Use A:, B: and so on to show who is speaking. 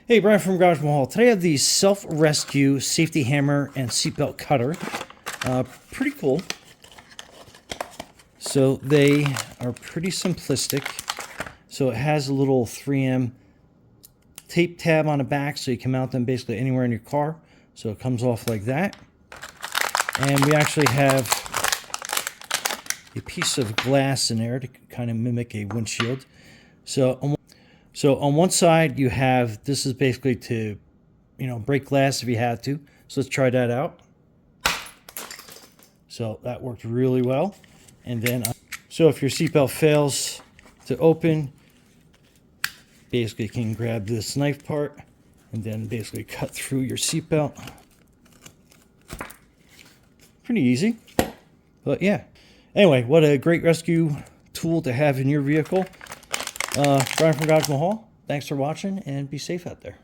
A: Hey, Brian from Garage Mahal. Today I have the Self-Rescue Safety Hammer and Seatbelt Cutter. Pretty cool. So they are pretty simplistic. So it has a little 3M tape tab on the back so you can mount them basically anywhere in your car. So it comes off like that. And we actually have a piece of glass in there to kind of mimic a windshield. So on one side you have, this is basically to, break glass if you have to. So let's try that out. So that worked really well. And then, so if your seatbelt fails to open, basically you can grab this knife part and then basically cut through your seatbelt. Pretty easy, but yeah. Anyway, what a great rescue tool to have in your vehicle. Brian from Garage Mahal, thanks for watching and be safe out there.